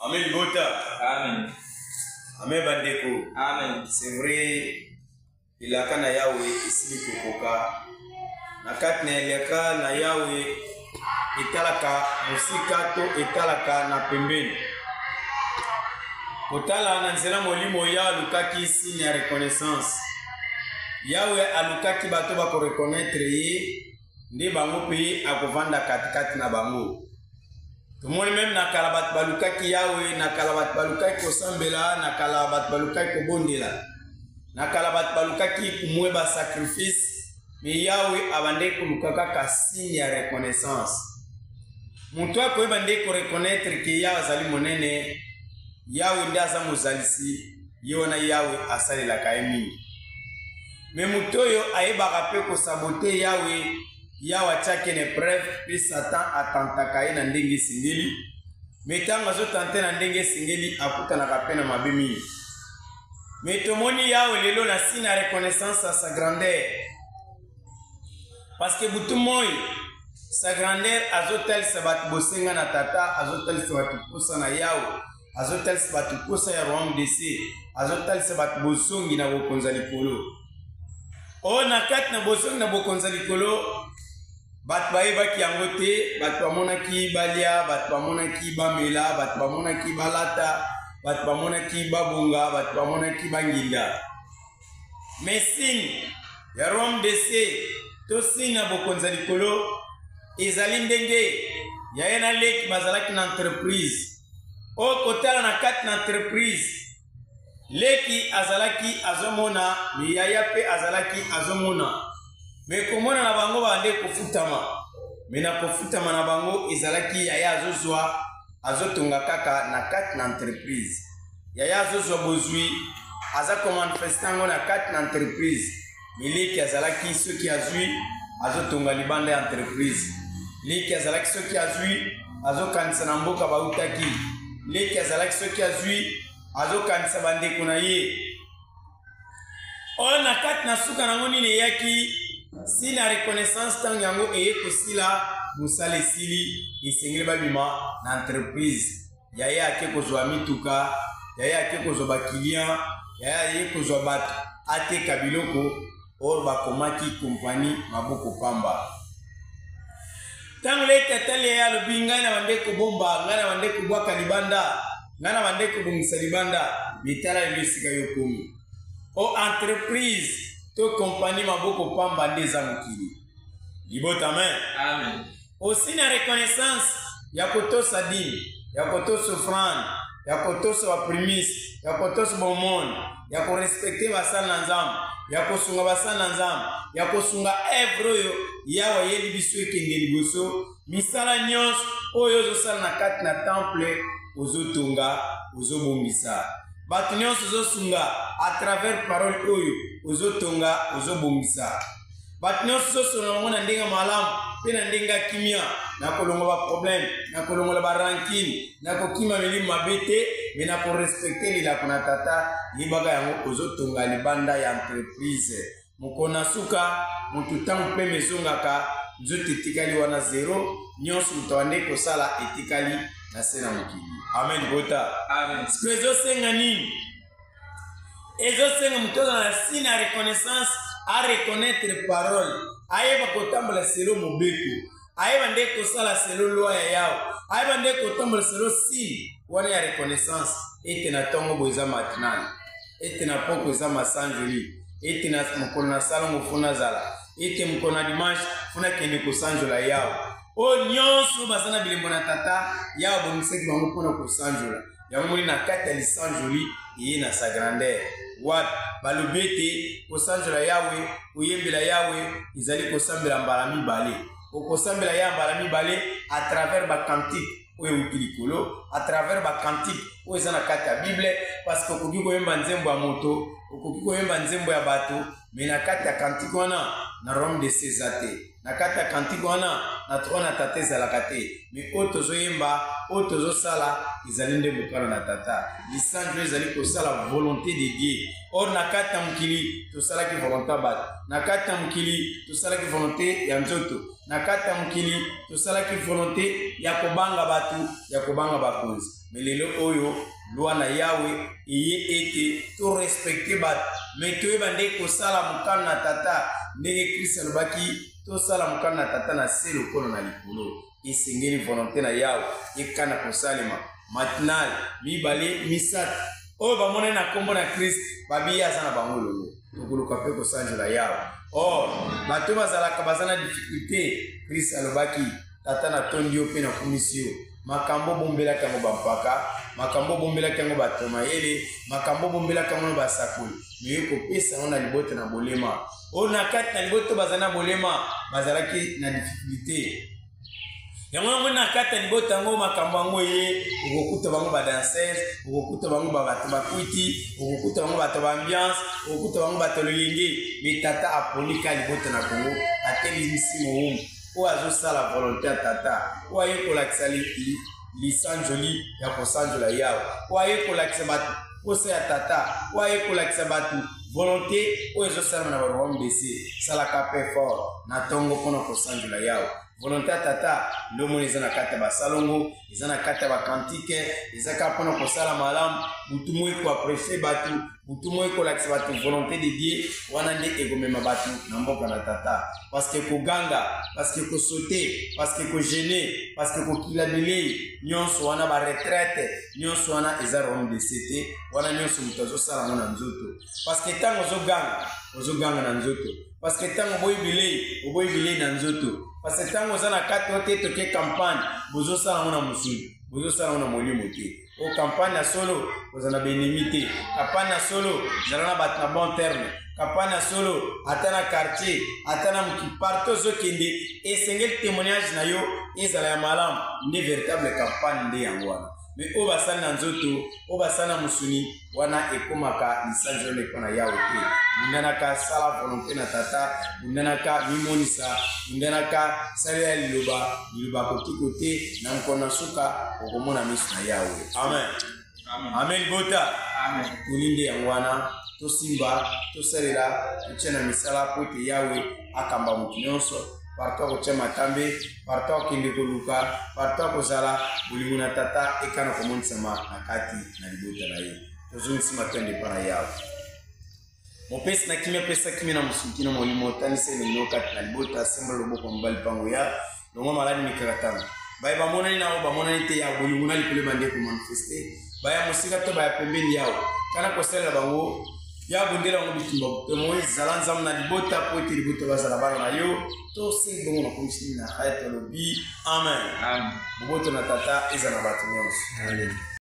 Amen Bota. Amen. Amen Bandeko. Amen. C'est vrai, il a kana yawe isili kukoka. Na katne leka na yawe italaka musika to italaka na pembeni. Kotala na nzela molimo ya alukaki signe ya reconnaissance. Yawe alukaki bato bako reconnaître ye ndi bango pe akovanda katikati na bango. Tumoni même na kalabat balukaki yawe na kalabat balukaki kosambela na kalabat balukaki kobondela na kalabat balukaki kumweba sacrifice mais yawe abande kulukaka ka signe ya reconnaissance. Muntu akoyeba nde ko reconnaître que yawe azali monene yawe ndi aza mozalisi yona yawe asalelaka ye mingi. Mais mutu oyo ayebaka mpe kosabote yawe yawe atiaki na épreuve mpe satan atantaka ye na ndenge esengeli. Mais ntango azotante na ndenge esengeli akutanaka mpe na mabe mingi. Mais tomoni yawe lelo na signe ya reconnaissance à sa grandeur, parce que butu moi sa grandeur azotalisa bato bosenga na tata, azotalisa bato kosa na yawe, azotalisa bato kosa ya royaume dese, azotalisa bato bosongi na bokonza likolo. O na kati na bosongi na bokonza likolo bato bayebaki yango te, bato bamonaki balia, bato bamonaki bamela, bato bamonaki balata, bato bamonaki babonga, bato bamonaki banginda. Mais signe ya royaume dese to signe na bokonza likolo ezali ndenge ya ena leki bazalaki na entreprise. O kotala na kati na entreprise leki azalaki azomona, miyaya pe azalaki azomona. Me komona na bango bande kofutama. Me na kofutama na bango ezalaki yaya azozwa azotunga kaka na kati na entreprise. Yaya azozwa bozwi aza komanifestango na kati na entreprise. Leki azalaki soki azwi azotunga libanda ya entreprise. Leki azalaki soki azwi azokanisa na mboka bautaki. Leki azalaki soki azwi azokanisa bandeko na ye. O na kati na suka nango nini eyaki si na reconnaissance tango yango eye kosila musala esili esengeli babima na entreprise. Yaya ake kozwa mituka, yaya ake kozwa bakilien, yaya ake kozwa bato ateka biloko or bakomaki kompani maboko pamba. Tango leki atali yaya alobi ngai na bande kobomba, ngai na bande kobwaka libanda, ngai na bande kobongisa libanda, mitala lelo esika yo komi. O entreprise to kompani maboko pamba nde eza mokili. Libota amen. Amen. Aussi na reconnaissance ya kotosa dini, ya kotosa offrande, ya kotosa baprimise, ya kotosa bomone, ya korespecte basala na nzambe, ya kosunga basala na nzambe, ya kosunga evre oyo yawe yeli biso ekende liboso. Misala nyonso oyo ozosala na kati na temple ozotonga ozobongisa. Bato nyonso ozosunga à travers parole oyo ozotonga ozobongisa. Bato nyonso ozosala bango na ndenge malamu mpe na ndenge kimia, na kolongola baproblème, na kolongola barankine, na kokima milimo mabe te, me na korespecte lilako na tata yebaka yango ozotonga libanda ya entreprise. Mokona suka motu ntango mpe mezongaka nzoto etikali wana zero, nyonso moto wande kosala etikali na se na mokili. Amen Bota. Amen. Siko ezosenga nini? Ezosenga moto aza na signe ya reconnaissance a reconnaître parole, ayeba kotambola selo mobeko, ayeba nde kosala selo loi ya yawe, ayeba nde kotambola selo signe wana ya reconnaissance. Ete na tongo boza matinal, ete na poko eza masanjoli, ete na mokolo na salongo funa zala, ete mokolo na dimanche funa kende kosanjola yawe. O nyonso baza na bilembo na tata yawe bomisaki bango mpona kosanjola. Yango moni na kati ya lisanjoli eye na sa grandeur. Wat balobi ete kosanjola yawe, koyembela yawe ezali kosambela mbala mibale. Okosambela ya mbala mibale à travers bakantique oyo euti likolo, à travers bakantique oyo eza na kati ya Bible, parce que okoki koyemba nzembo ya moto, okoki koyemba nzembo ya bato, me na kati ya kantique wana na Rome de César te. Na kati ya kantique wana na trône na tata ezalaka te. Me oyo tozoyemba, oyo tozosala ezali nde mokano na tata. Lisanjo ezali kosala volonté de Dieu. Or na kati ya mokili tosalaki volonté ya bato, na kati ya mokili tosalaki volonté ya nzoto, na kati ya mokili tosalaki volonté ya kobanga batu ya kobanga bakonzi me lelo oyo loi na yawe eye ete torespecte bato me toyeba nde kosala mokano na tata ndenge kristo alobaki tosala mokano na tata na se lokolo na likolo esengeli volonté na yawe ekana kosalema matinal mibale misato oyo bamonani na kombo na kristo babiye aza na bango elongo tokoluka mpe kosanjola yawe or bato bazalaka baza na difficulté kristo alobaki tata natondi yo mpe nakumisi yo makambo bombelaki yango bampaka makambo bombelaki yango bato mayele makambo bombelaki yango basakoli me yo kopesa yango na libota na bolema oyo na kati na libota bazali na bolema bazalaki na difficulté yango na kati ya libota yango makambo yango ye okokuta bango badanseuse okokuta bango bato bakwiti okokuta bango bato baambiance okokuta bango bato loyenge me tata aponika libota na kongo atelemisi mowumbu oyo azosala volonté ya tata oyo aye kolakisa lisanjoli ya kosanjola yawe oyo aye kolakisa bato posa ya tata oyo aye kolakisa bato volonté oyo ezosalama na baroyaume dese salaka mpe fort na ntongo mpona kosanjola yawe volonté ya tata lomoni eza na kati ya basalongo eza na kati ya bakantike eza kaka mpona kosala malamu butu moi koapresie bato butu moi kolakisa bato volonté de dieu wana nde ekomema bato na mboka na tata parceke koganga parceke kosote parceke kogene parceke kokila bilei nyonso wana baretraite nyonso wana eza royaume de sete wana nyonso moto azosala ngo na nzoto parceke ntango ozoganga na nzoto parceke ntango oboyi bilei na nzoto parce que tango oza na kati oyo te toke campagne bozosala ngo na mosuni bozosala ngo na molimo te o campagne ya solo oza na benemi te campagne ya solo ezala na bato na bon terme campagne ya solo ata na quartier ata na moki partout ozokende esengeli témoignage na yo ezala ya malamu nde véritable campagne nde yango wana me oyo basali na nzoto oyo basali na mosuni wana ekomaka lisanjoli mpo na yawe te mundanaka sala volonté na tata mundanaka mimonisa mundanaka salela liloba kotiko te na mokolo na suka okomona miso na yawe amen amen bota tolinde yango wana tosimba tosalela totia na misala po ete yawe akamba moto nyonso partout akotia matambe partout akende koluka partout akozala bolingo na tata ekana komonisama na kati na libota na ye tozongisima twende mpa na yawe mopesi na kimia pesa kimia na mosuki na molimo otanisa elongo kati na libota asembola loboko mobali mpango ya longo maladi mikakatano baye bamonani nao bamonani te ya bolingo na likolo bande komanifeste baya mosika to baya pembeni yawe kana kosalela bango ya bondela ngo bitumba butomo ezala nzamu na libota po ete libota bazala bana na yo tosengi bongo na komisini na hayat alobi amen boboto na tata eza na bato nyonso